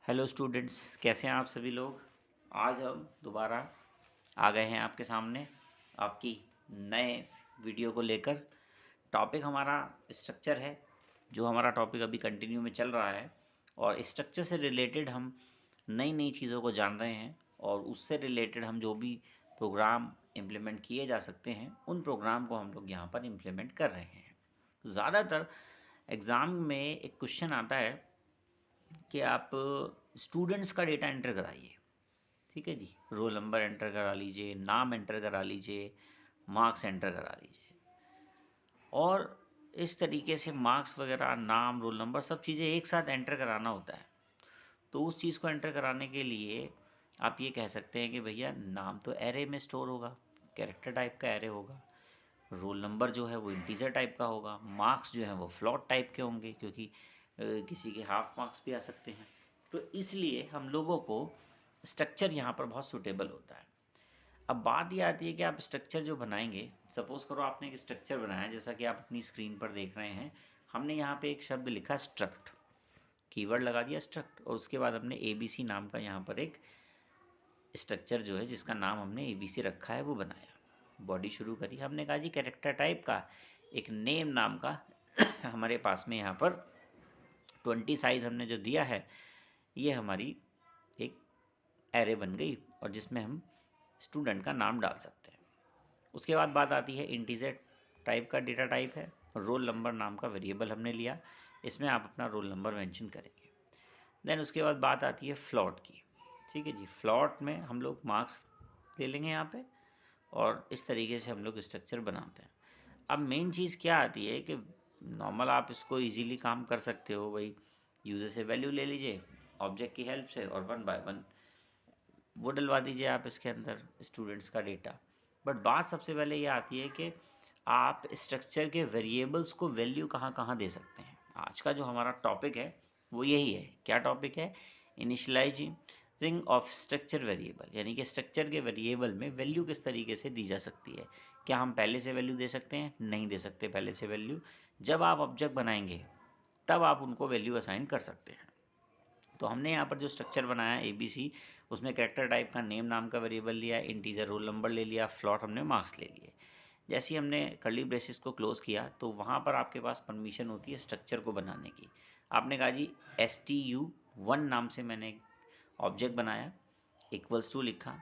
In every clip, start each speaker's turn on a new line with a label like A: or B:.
A: Hello students, कैसे हैं आप सभी लोग। आज हम दोबारा आ गए हैं आपके सामने आपकी नए वीडियो को लेकर। टॉपिक हमारा स्ट्रक्चर है, जो हमारा टॉपिक अभी कंटिन्यू में चल रहा है। और स्ट्रक्चर से रिलेटेड हम नई नई चीज़ों को जान रहे हैं, और उससे रिलेटेड हम जो भी प्रोग्राम इम्प्लीमेंट किए जा सकते हैं उन प्रोग्राम को हम लोग यहाँ पर इम्प्लीमेंट कर रहे हैं। ज़्यादातर एग्ज़ाम में एक क्वेश्चन आता है कि आप स्टूडेंट्स का डेटा एंटर कराइए। ठीक है जी, रोल नंबर एंटर करा लीजिए, नाम एंटर करा लीजिए, मार्क्स एंटर करा लीजिए। और इस तरीके से मार्क्स वगैरह, नाम, रोल नंबर, सब चीज़ें एक साथ एंटर कराना होता है। तो उस चीज़ को एंटर कराने के लिए आप ये कह सकते हैं कि भैया नाम तो एरे में स्टोर होगा, कैरेक्टर टाइप का एरे होगा। रोल नंबर जो है वो इंटीजर टाइप का होगा। मार्क्स जो है वो फ्लोट टाइप के होंगे, क्योंकि किसी के हाफ मार्क्स भी आ सकते हैं। तो इसलिए हम लोगों को स्ट्रक्चर यहाँ पर बहुत सूटेबल होता है। अब बात ये आती है कि आप स्ट्रक्चर जो बनाएंगे, सपोज़ करो आपने एक स्ट्रक्चर बनाया, जैसा कि आप अपनी स्क्रीन पर देख रहे हैं। हमने यहाँ पे एक शब्द लिखा स्ट्रक्ट, कीवर्ड लगा दिया स्ट्रक्ट, और उसके बाद हमने ABC नाम का यहाँ पर एक स्ट्रक्चर जो है, जिसका नाम हमने ABC रखा है, वो बनाया। बॉडी शुरू करी, हमने कहा जी कैरेक्टर टाइप का एक नेम नाम का हमारे पास में यहाँ पर 20 साइज़ हमने जो दिया है, ये हमारी एक एरे बन गई, और जिसमें हम स्टूडेंट का नाम डाल सकते हैं। उसके बाद बात आती है इंटीजर टाइप का डेटा टाइप है। रोल नंबर नाम का वेरिएबल हमने लिया, इसमें आप अपना रोल नंबर मेंशन करेंगे। देन उसके बाद बात आती है फ्लॉट की। ठीक है जी, फ्लॉट में हम लोग मार्क्स ले लेंगे यहाँ पे, और इस तरीके से हम लोग स्ट्रक्चर बनाते हैं। अब मेन चीज़ क्या आती है कि नॉर्मल आप इसको इजीली काम कर सकते हो भाई। यूज़र से वैल्यू ले लीजिए ऑब्जेक्ट की हेल्प से, और 1 बाय 1 वो डलवा दीजिए आप इसके अंदर स्टूडेंट्स का डेटा। बट बात सबसे पहले ये आती है कि आप स्ट्रक्चर के वेरिएबल्स को वैल्यू कहाँ कहाँ दे सकते हैं। आज का जो हमारा टॉपिक है वो यही है। क्या टॉपिक है? इनिशियलाइजिंग ऑफ स्ट्रक्चर वेरिएबल, यानी कि स्ट्रक्चर के वेरिएबल में वैल्यू किस तरीके से दी जा सकती है। क्या हम पहले से वैल्यू दे सकते हैं? नहीं दे सकते पहले से वैल्यू। जब आप ऑब्जेक्ट बनाएंगे तब आप उनको वैल्यू असाइन कर सकते हैं। तो हमने यहाँ पर जो स्ट्रक्चर बनाया ABC, उसमें कैरेक्टर टाइप का नेम नाम का वेरिएबल लिया, इंटीजर रोल नंबर ले लिया, फ्लॉट हमने मार्क्स ले लिए। जैसे ही हमने कर्ली ब्रेसेस को क्लोज़ किया तो वहाँ पर आपके पास परमिशन होती है स्ट्रक्चर को बनाने की। आपने कहा जी STU1 नाम से मैंने एक ऑब्जेक्ट बनाया, इक्वल्स टू लिखा,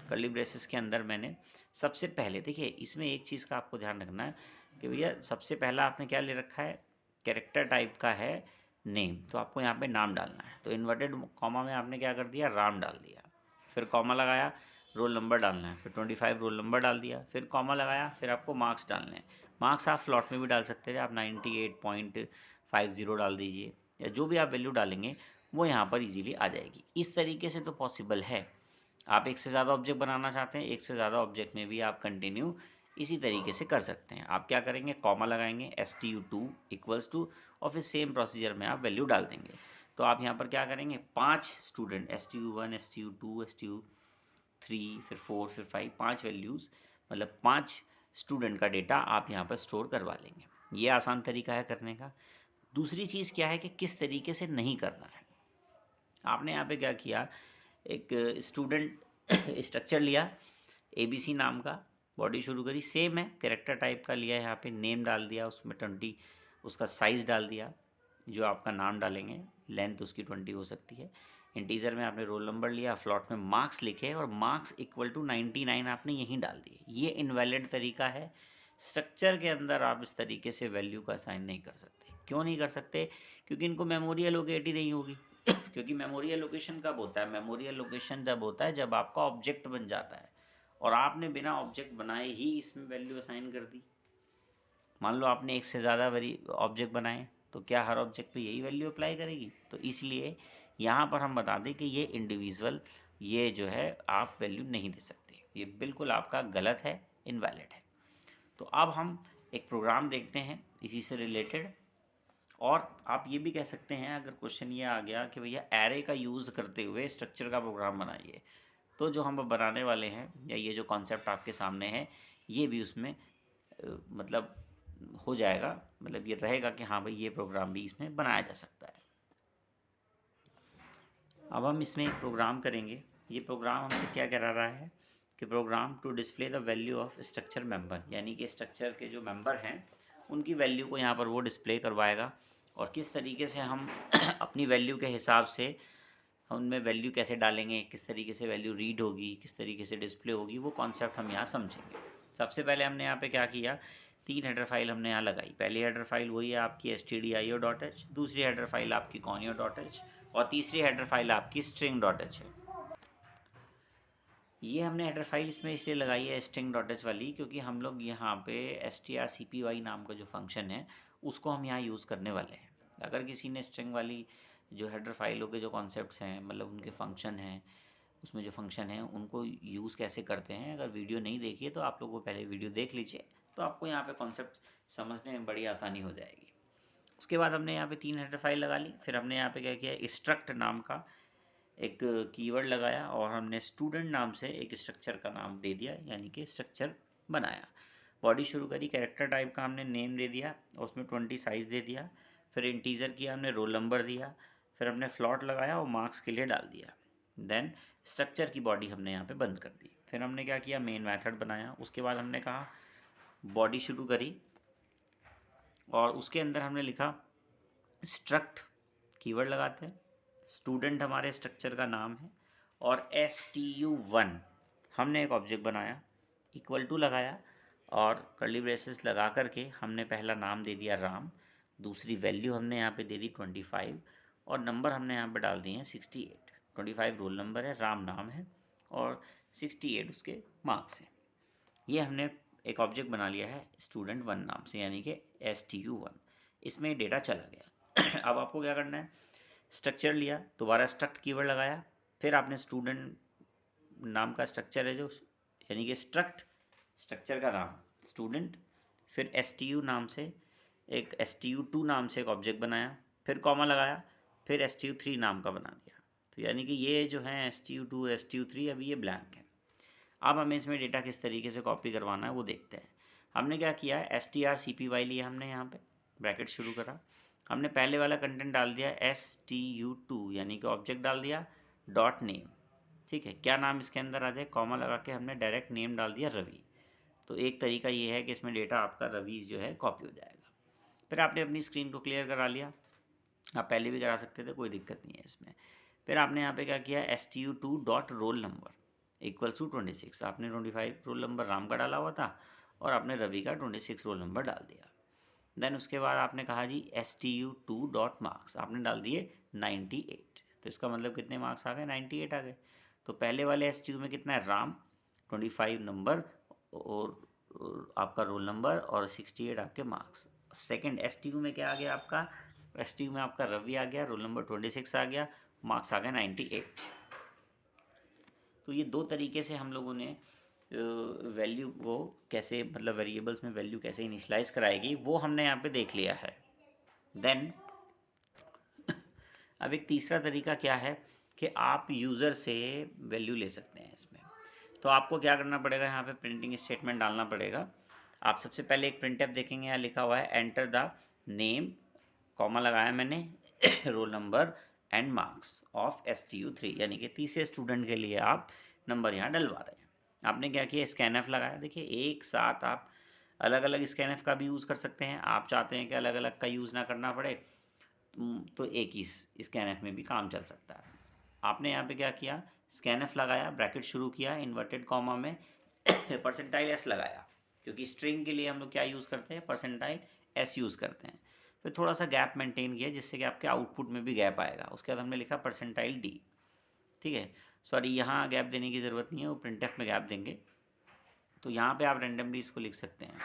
A: कर्ली ब्रेसेस के अंदर मैंने सबसे पहले, देखिए इसमें एक चीज़ का आपको ध्यान रखना है कि भैया सबसे पहला आपने क्या ले रखा है, कैरेक्टर टाइप का है नेम, तो आपको यहाँ पे नाम डालना है। तो इन्वर्टेड कॉमा में आपने क्या कर दिया, राम डाल दिया। फिर कॉमा लगाया, रोल नंबर डालना है, फिर 25 रोल नंबर डाल दिया, फिर कॉमा लगाया, फिर आपको मार्क्स डालने हैं। मार्क्स आप फ्लॉट में भी डाल सकते थे, आप 98.50 डाल दीजिए, या जो भी आप वैल्यू डालेंगे वो यहाँ पर इजीली आ जाएगी। इस तरीके से तो पॉसिबल है। आप एक से ज़्यादा ऑब्जेक्ट बनाना चाहते हैं, एक से ज़्यादा ऑब्जेक्ट में भी आप कंटिन्यू इसी तरीके से कर सकते हैं। आप क्या करेंगे, कॉमा लगाएंगे, STU2 इक्वल्स टू, और फिर सेम प्रोसीजर में आप वैल्यू डाल देंगे। तो आप यहाँ पर क्या करेंगे, 5 स्टूडेंट, STU1, STU2, STU3, फिर 4, फिर 5, 5 वैल्यूज़, मतलब 5 स्टूडेंट का डेटा आप यहाँ पर स्टोर करवा लेंगे। ये आसान तरीका है करने का। दूसरी चीज़ क्या है कि किस तरीके से नहीं करना है। आपने यहाँ पे क्या किया, एक स्टूडेंट स्ट्रक्चर लिया ABC नाम का, बॉडी शुरू करी, सेम है, कैरेक्टर टाइप का लिया, यहाँ पे नेम डाल दिया, उसमें 20 उसका साइज़ डाल दिया, जो आपका नाम डालेंगे, लेंथ उसकी 20 हो सकती है। इंटीजर में आपने रोल नंबर लिया, फ्लॉट में मार्क्स लिखे, और मार्क्स इक्वल टू 99 आपने यहीं डाल दिए। ये इनवैलिड तरीका है। स्ट्रक्चर के अंदर आप इस तरीके से वैल्यू का असाइन नहीं कर सकते। क्यों नहीं कर सकते? क्योंकि इनको मेमोरी एलोकेट ही नहीं होगी। क्योंकि मेमोरी एलोकेशन कब होता है? मेमोरी एलोकेशन जब होता है जब आपका ऑब्जेक्ट बन जाता है, और आपने बिना ऑब्जेक्ट बनाए ही इसमें वैल्यू असाइन कर दी। मान लो आपने एक से ज़्यादा ऑब्जेक्ट बनाए, तो क्या हर ऑब्जेक्ट पे यही वैल्यू अप्लाई करेगी? तो इसलिए यहाँ पर हम बता दें कि ये इंडिविजुअल, ये जो है आप वैल्यू नहीं दे सकते। ये बिल्कुल आपका गलत है, इनवैलिड है। तो अब हम एक प्रोग्राम देखते हैं इसी से रिलेटेड। और आप ये भी कह सकते हैं, अगर क्वेश्चन ये आ गया कि भैया एरे का यूज़ करते हुए स्ट्रक्चर का प्रोग्राम बनाइए, तो जो हम बनाने वाले हैं, या ये जो कॉन्सेप्ट आपके सामने है, ये भी उसमें मतलब हो जाएगा, मतलब ये रहेगा कि हाँ भाई ये प्रोग्राम भी इसमें बनाया जा सकता है। अब हम इसमें एक प्रोग्राम करेंगे। ये प्रोग्राम हमसे क्या करा रहा है कि program to display the value of structure member, यानी कि स्ट्रक्चर के जो मेंबर हैं उनकी वैल्यू को यहाँ पर वो डिस्प्ले करवाएगा। और किस तरीके से हम अपनी वैल्यू के हिसाब से उनमें वैल्यू कैसे डालेंगे, किस तरीके से वैल्यू रीड होगी, किस तरीके से डिस्प्ले होगी, वो कॉन्सेप्ट हम यहाँ समझेंगे। सबसे पहले हमने यहाँ पे क्या किया, 3 हेडर फाइल हमने यहाँ लगाई। पहली हेडर फाइल वही है आपकी stdio.h, दूसरी हेडर फाइल आपकी conio.h और तीसरी हेडर फाइल आपकी string.h है। ये हमने हेडर फाइल इसमें इसलिए लगाई है string.h वाली, क्योंकि हम लोग यहाँ पे strcpy नाम का जो फंक्शन है उसको हम यहाँ यूज़ करने वाले हैं। अगर किसी ने स्ट्रिंग वाली जो हेडर फाइलों के जो कॉन्सेप्ट्स हैं, मतलब उनके फंक्शन हैं, उसमें जो फंक्शन है उनको यूज़ कैसे करते हैं, अगर वीडियो नहीं देखी है तो आप लोगों को पहले वीडियो देख लीजिए, तो आपको यहाँ पे कॉन्सेप्ट समझने में बड़ी आसानी हो जाएगी। उसके बाद हमने यहाँ पे 3 हेडर फाइल लगा ली। फिर हमने यहाँ पे क्या किया, स्ट्रक्ट नाम का एक कीवर्ड लगाया और हमने स्टूडेंट नाम से एक स्ट्रक्चर का नाम दे दिया, यानी कि स्ट्रक्चर बनाया। बॉडी शुरू करी, कैरेक्टर टाइप का हमने नेम दे दिया और उसमें 20 साइज़ दे दिया। फिर इंटीजर किया हमने, रोल नंबर दिया। फिर हमने फ्लॉट लगाया और मार्क्स के लिए डाल दिया। देन स्ट्रक्चर की बॉडी हमने यहाँ पे बंद कर दी। फिर हमने क्या किया, मेन मेथड बनाया। उसके बाद हमने कहा बॉडी शुरू करी और उसके अंदर हमने लिखा स्ट्रक्ट, कीवर्ड लगाते हैं, स्टूडेंट हमारे स्ट्रक्चर का नाम है और stu1 हमने एक ऑब्जेक्ट बनाया, इक्वल टू लगाया और कर्ली ब्रेसेस लगा करके हमने पहला नाम दे दिया राम, दूसरी वैल्यू हमने यहाँ पे दे दी 25 और नंबर हमने यहाँ पे डाल दिए हैं 68। 25 रोल नंबर है, राम नाम है और 68 उसके मार्क्स हैं। ये हमने एक ऑब्जेक्ट बना लिया है student1 नाम से, यानी कि stu1। इसमें डेटा चला गया। अब आपको क्या करना है, स्ट्रक्चर लिया, दोबारा स्ट्रक्ट कीवर्ड लगाया, फिर आपने स्टूडेंट नाम का स्ट्रक्चर है जो, यानी कि स्ट्रक्चर का नाम स्टूडेंट, फिर stu नाम से एक stu2 नाम से एक ऑब्जेक्ट बनाया, फिर कॉमा लगाया, फिर stu3 नाम का बना दिया। तो यानी कि ये जो है stu2 stu3 अभी ये ब्लैंक है। अब हमें इसमें डेटा किस तरीके से कॉपी करवाना है वो देखते हैं। हमने क्या किया है, strcpy लिया हमने, यहाँ पे ब्रैकेट शुरू करा, हमने पहले वाला कंटेंट डाल दिया stu2 यानी कि ऑब्जेक्ट डाल दिया डॉट नेम। ठीक है, क्या नाम इसके अंदर आ जाए, कॉमा लगा के हमने डायरेक्ट नेम डाल दिया रवि। तो एक तरीका ये है कि इसमें डेटा आपका रवि जो है कॉपी हो जाएगा। फिर आपने अपनी स्क्रीन को क्लियर करा लिया, आप पहले भी करा सकते थे, कोई दिक्कत नहीं है इसमें। फिर आपने यहाँ पे क्या किया, stu2 dot roll number equals to 26। आपने 25 रोल नंबर राम का डाला हुआ था और आपने रवि का 26 रोल नंबर डाल दिया। देन उसके बाद आपने कहा जी stu2 डॉट मार्क्स, आपने डाल दिए 98। तो इसका मतलब कितने मार्क्स आ गए, 98 आ गए। तो पहले वाले stu में कितना है, राम 25 नंबर और आपका रोल नंबर और 68 आपके मार्क्स। सेकेंड stu में क्या आ गया आपका, stu में आपका रवि आ गया, रोल नंबर 26 आ गया, मार्क्स आ गया 98। तो ये दो तरीके से हम लोगों ने वैल्यू को कैसे, मतलब वेरिएबल्स में वैल्यू कैसे इनिशलाइज कराएगी वो हमने यहाँ पे देख लिया है। देन अब एक तीसरा तरीका क्या है कि आप यूज़र से वैल्यू ले सकते हैं इसमें। तो आपको क्या करना पड़ेगा, यहाँ पे प्रिंटिंग स्टेटमेंट डालना पड़ेगा। आप सबसे पहले एक प्रिंटफ देखेंगे, यहाँ लिखा हुआ है एंटर द नेम, कॉमा लगाया मैंने, roll number and marks of stu3, यानी कि तीसरे स्टूडेंट के लिए आप नंबर यहाँ डलवा रहे हैं। आपने क्या किया, स्कैनएफ लगाया। देखिए एक साथ आप अलग अलग स्कैनएफ का भी यूज़ कर सकते हैं, आप चाहते हैं कि अलग अलग का यूज़ ना करना पड़े तो एक ही स्कैनएफ में भी काम चल सकता है। आपने यहाँ पे क्या किया, स्कैनएफ लगाया, ब्रैकेट शुरू किया, इन्वर्टेड कॉमा में %s लगाया, क्योंकि स्ट्रिंग के लिए हम लोग क्या यूज़ करते हैं, %s यूज़ करते हैं। फिर थोड़ा सा गैप मेंटेन किया जिससे कि आपके आउटपुट में भी गैप आएगा। उसके बाद हमने लिखा %d। ठीक है, सॉरी यहाँ गैप देने की ज़रूरत नहीं है, वो प्रिंटफ में गैप देंगे। तो यहाँ पे आप रेंडमली इसको लिख सकते हैं।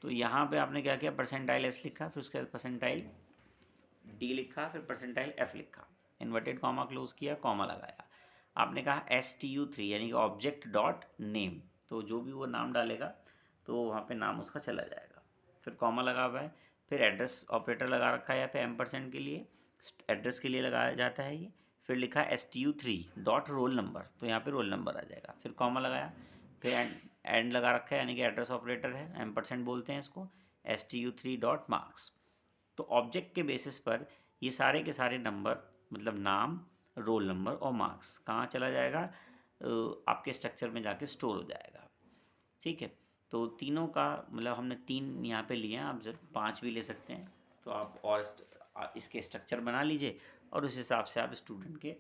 A: तो यहाँ पे आपने क्या किया, %s लिखा, फिर उसके बाद %d लिखा, फिर %f लिखा, इन्वर्टेड कॉमा क्लोज किया, कॉमा लगाया। आपने कहा stu3 यानी कि ऑब्जेक्ट डॉट नेम, तो जो भी वो नाम डालेगा तो वहाँ पे नाम उसका चला जाएगा। फिर कॉमा लगा हुआ है, फिर एड्रेस ऑपरेटर लगा रखा है यहाँ पे %, के लिए एड्रेस के लिए लगाया जाता है ये। फिर लिखा stu3 डॉट रोल नंबर, तो यहाँ पे रोल नंबर आ जाएगा। फिर कॉमा लगाया, फिर एंड लगा रखा है, यानी कि एड्रेस ऑपरेटर है, % बोलते हैं इसको, stu3 डॉट मार्क्स। तो ऑब्जेक्ट के बेसिस पर ये सारे के सारे नंबर, मतलब नाम, रोल नंबर और मार्क्स कहाँ चला जाएगा, आपके स्ट्रक्चर में जाके स्टोर हो जाएगा। ठीक है, तो तीनों का मतलब हमने 3 यहाँ पे लिए हैं, आप जब 5 भी ले सकते हैं। तो आप और इसके स्ट्रक्चर बना लीजिए और उस हिसाब से आप स्टूडेंट के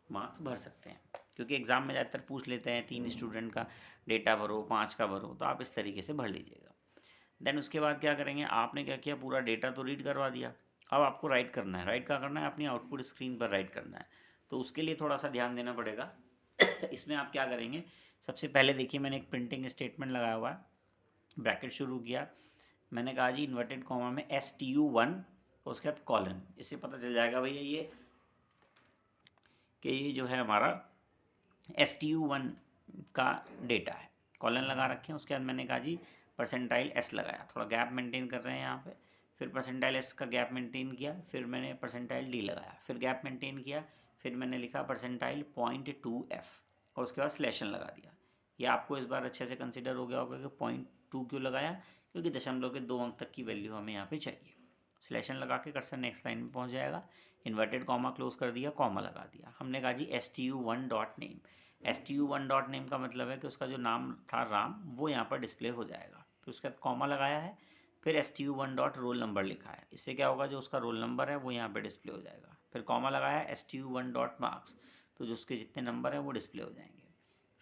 A: मार्क्स भर सकते हैं, क्योंकि एग्ज़ाम में ज़्यादातर पूछ लेते हैं 3 स्टूडेंट का डेटा भरो, 5 का भरो, तो आप इस तरीके से भर लीजिएगा। देन उसके बाद क्या करेंगे, आपने क्या किया, पूरा डेटा तो रीड करवा दिया, अब आपको राइट करना है। राइट क्या करना है, अपनी आउटपुट स्क्रीन पर राइट करना है। तो उसके लिए थोड़ा सा ध्यान देना पड़ेगा। इसमें आप क्या करेंगे, सबसे पहले देखिए मैंने एक प्रिंटिंग स्टेटमेंट लगाया हुआ है, ब्रैकेट शुरू किया, मैंने कहा जी इन्वर्टेड कॉमा में STU1 और उसके बाद कॉलन। इससे पता चल जाएगा भैया ये कि ये जो है हमारा STU1 का डेटा है। कॉलन लगा रखे हैं, उसके बाद मैंने कहा जी परसेंटाइल S लगाया, थोड़ा गैप मेंटेन कर रहे हैं यहाँ पे, फिर परसेंटाइल S का गैप मेंटेन किया, फिर मैंने परसेंटाइल D लगाया, फिर गैप मेंटेन किया, फिर मैंने लिखा परसेंटाइल 0.2F और उसके बाद स्लैशन लगा दिया। ये आपको इस बार अच्छे से कंसिडर हो गया होगा कि 0.2 क्यों लगाया, क्योंकि दशमलव के 2 अंक तक की वैल्यू हमें यहाँ पे चाहिए। स्लैशन लगा के कर्सर नेक्स्ट लाइन में पहुँच जाएगा, इन्वर्टेड कॉमा क्लोज कर दिया, कॉमा लगा दिया। हमने कहा जी STU1 dot name, STU1 dot name का मतलब है कि उसका जो नाम था राम वो यहाँ पर डिस्प्ले हो जाएगा। फिर उसके बाद कॉमा लगाया है, फिर STU1 डॉट रोल नंबर लिखा है, इससे क्या होगा, जो उसका रोल नंबर है वो यहाँ पे डिस्प्ले हो जाएगा। फिर कॉमा लगाया STU1 डॉट मार्क्स, तो जो उसके जितने नंबर हैं वो डिस्प्ले हो जाएंगे।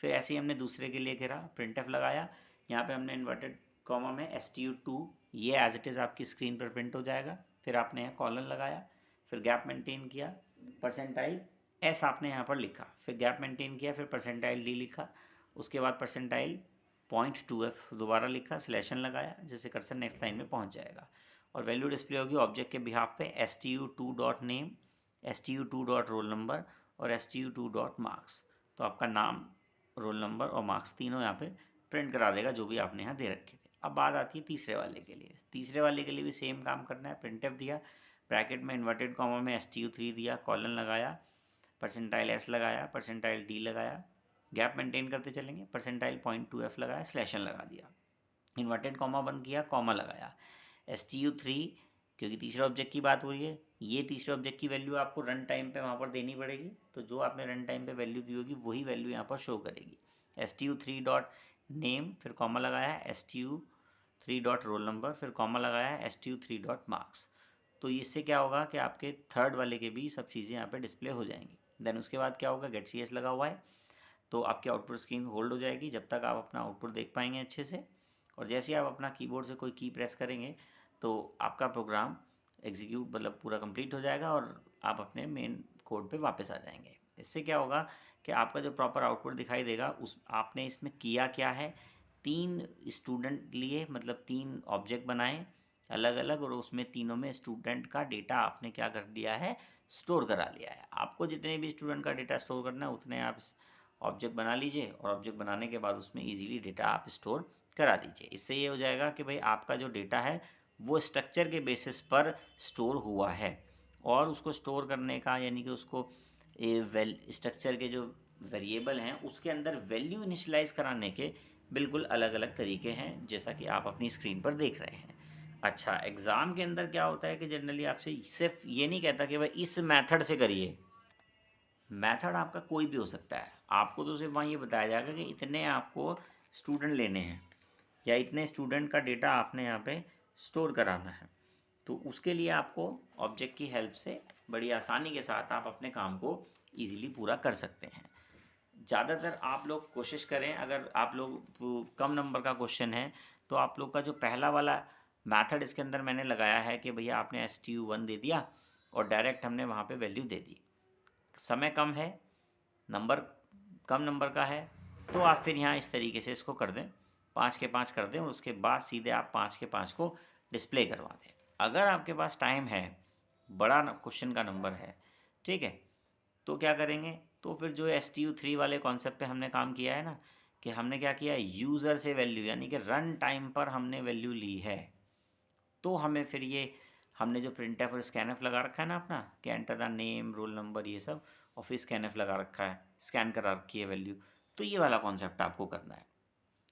A: फिर ऐसे ही हमने दूसरे के लिए घेरा, प्रिंटफ लगाया, यहाँ पे हमने इन्वर्टेड कॉमा में STU2, ये एज इट इज़ आपकी स्क्रीन पर प्रिंट हो जाएगा। फिर आपने यहाँ कॉलन लगाया, फिर गैप मेंटेन किया, परसेंटाइल S आपने यहाँ पर लिखा, फिर गैप मेंटेन किया, फिर परसेंटाइल D लिखा, उसके बाद परसेंटाइल 0.2F दोबारा लिखा, स्लैशन लगाया, जिससे कर्सर नेक्स्ट लाइन में पहुँच जाएगा और वैल्यू डिस्प्ले होगी ऑब्जेक्ट के बिहाफ पे STU2 dot name, STU2 dot roll number और STU2 डॉट मार्क्स। तो आपका नाम, रोल नंबर और मार्क्स तीनों यहाँ पे प्रिंट करा देगा जो भी आपने यहाँ दे रखे थे। अब बात आती है तीसरे वाले के लिए। तीसरे वाले के लिए भी सेम काम करना है, प्रिंटफ दिया, ब्रैकेट में इन्वर्टेड कॉमा में STU3 दिया, कॉलन लगाया, परसेंटाइल S लगाया, परसेंटाइल D लगाया, गैप मेंटेन करते चलेंगे, परसेंटाइल 0.2F लगाया, स्लैशन लगा दिया, इन्वर्टेड कॉमा बंद किया, कॉमा लगाया, STU3, क्योंकि तीसरे ऑब्जेक्ट की बात हो रही है, ये तीसरे ऑब्जेक्ट की वैल्यू आपको रन टाइम पे वहाँ पर देनी पड़ेगी, तो जो आपने रन टाइम पे वैल्यू दी होगी वही वैल्यू यहाँ पर शो करेगी। STU3 डॉट नेम, फिर कॉमा लगाया, STU3 डॉट रोल नंबर, फिर कॉमा लगाया, STU3 डॉट मार्क्स। तो इससे क्या होगा कि आपके थर्ड वाले के भी सब चीज़ें यहाँ पे डिस्प्ले हो जाएंगी। देन उसके बाद क्या होगा, गेट CS लगा हुआ है, तो आपकी आउटपुट स्क्रीन होल्ड हो जाएगी जब तक आप अपना आउटपुट देख पाएंगे अच्छे से। और जैसे ही आप अपना कीबोर्ड से कोई की प्रेस करेंगे तो आपका प्रोग्राम एग्जीक्यूट मतलब पूरा कंप्लीट हो जाएगा और आप अपने मेन कोड पे वापस आ जाएंगे। इससे क्या होगा कि आपका जो प्रॉपर आउटपुट दिखाई देगा, उस आपने इसमें किया क्या है, 3 स्टूडेंट लिए, मतलब 3 ऑब्जेक्ट बनाए अलग अलग, और उसमें तीनों में स्टूडेंट का डेटा आपने क्या कर दिया है, स्टोर करा लिया है। आपको जितने भी स्टूडेंट का डेटा स्टोर करना है उतने आप ऑब्जेक्ट बना लीजिए और ऑब्जेक्ट बनाने के बाद उसमें इजीली डेटा आप स्टोर करा दीजिए। इससे ये हो जाएगा कि भाई आपका जो डेटा है वो स्ट्रक्चर के बेसिस पर स्टोर हुआ है, और उसको स्टोर करने का यानी कि उसको स्ट्रक्चर के जो वेरिएबल हैं उसके अंदर वैल्यू इनिशियलाइज कराने के बिल्कुल अलग अलग तरीके हैं, जैसा कि आप अपनी स्क्रीन पर देख रहे हैं। अच्छा, एग्ज़ाम के अंदर क्या होता है कि जनरली आपसे सिर्फ ये नहीं कहता कि भाई इस मेथड से करिए, मेथड आपका कोई भी हो सकता है। आपको तो सिर्फ वहाँ ये बताया जाएगा कि इतने आपको स्टूडेंट लेने हैं या इतने स्टूडेंट का डेटा आपने यहाँ पे स्टोर कराना है, तो उसके लिए आपको ऑब्जेक्ट की हेल्प से बड़ी आसानी के साथ आप अपने काम को ईज़िली पूरा कर सकते हैं। ज़्यादातर आप लोग कोशिश करें, अगर आप लोग कम नंबर का क्वेश्चन है तो आप लोग का जो पहला वाला मेथड इसके अंदर मैंने लगाया है कि भैया आपने STU1 दे दिया और डायरेक्ट हमने वहाँ पे वैल्यू दे दी। समय कम है, नंबर कम नंबर का है, तो आप फिर यहाँ इस तरीके से इसको कर दें, 5 के 5 कर दें और उसके बाद सीधे आप 5 के 5 को डिस्प्ले करवा दें। अगर आपके पास टाइम है, बड़ा क्वेश्चन का नंबर है, ठीक है, तो क्या करेंगे, तो फिर जो STU3 वाले कॉन्सेप्ट पे हमने काम किया है ना, कि हमने क्या किया, यूज़र से वैल्यू यानी कि रन टाइम पर हमने वैल्यू ली है, तो हमें फिर ये हमने जो प्रिंटफ और स्कैनफ लगा रखा है ना अपना, कि enter the name, roll number, ये सब, और फिर स्कैनफ लगा रखा है, स्कैन करा रखी है वैल्यू, तो ये वाला कॉन्सेप्ट आपको करना है।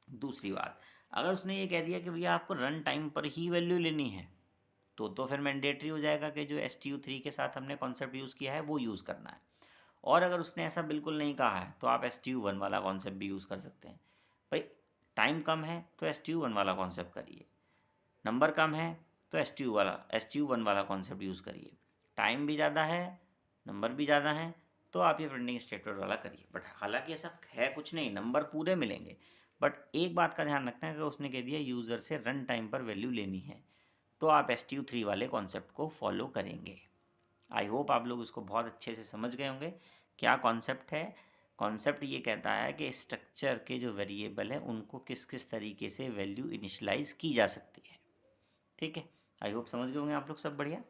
A: दूसरी बात, अगर उसने ये कह दिया कि भैया आपको रन टाइम पर ही वैल्यू लेनी है, तो फिर मैंडेटरी हो जाएगा कि जो STU3 के साथ हमने कॉन्सेप्ट यूज़ किया है वो यूज़ करना है। और अगर उसने ऐसा बिल्कुल नहीं कहा है तो आप STU1 वाला कॉन्सेप्ट भी यूज़ कर सकते हैं। भाई टाइम कम है तो STU1 वाला कॉन्सेप्ट करिए, नंबर कम है तो STU1 वाला कॉन्सेप्ट यूज़ करिए, टाइम भी ज़्यादा है नंबर भी ज़्यादा है तो आप ये प्रिंटिंग स्टेटमेंट वाला करिए। बट हालांकि ऐसा है कुछ नहीं, नंबर पूरे मिलेंगे, बट एक बात का ध्यान रखना है कि उसने कह दिया यूज़र से रन टाइम पर वैल्यू लेनी है, तो आप STU3 वाले कॉन्सेप्ट को फॉलो करेंगे। आई होप आप लोग इसको बहुत अच्छे से समझ गए होंगे। क्या कॉन्सेप्ट है? कॉन्सेप्ट ये कहता है कि स्ट्रक्चर के जो वेरिएबल हैं उनको किस किस तरीके से वैल्यू इनिशलाइज की जा सकती है। ठीक है, आई होप समझ गए होंगे आप लोग सब। बढ़िया,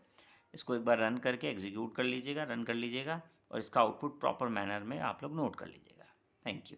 A: इसको एक बार रन करके एग्जीक्यूट कर लीजिएगा, रन कर लीजिएगा और इसका आउटपुट प्रॉपर मैनर में आप लोग नोट कर लीजिएगा। Thank you.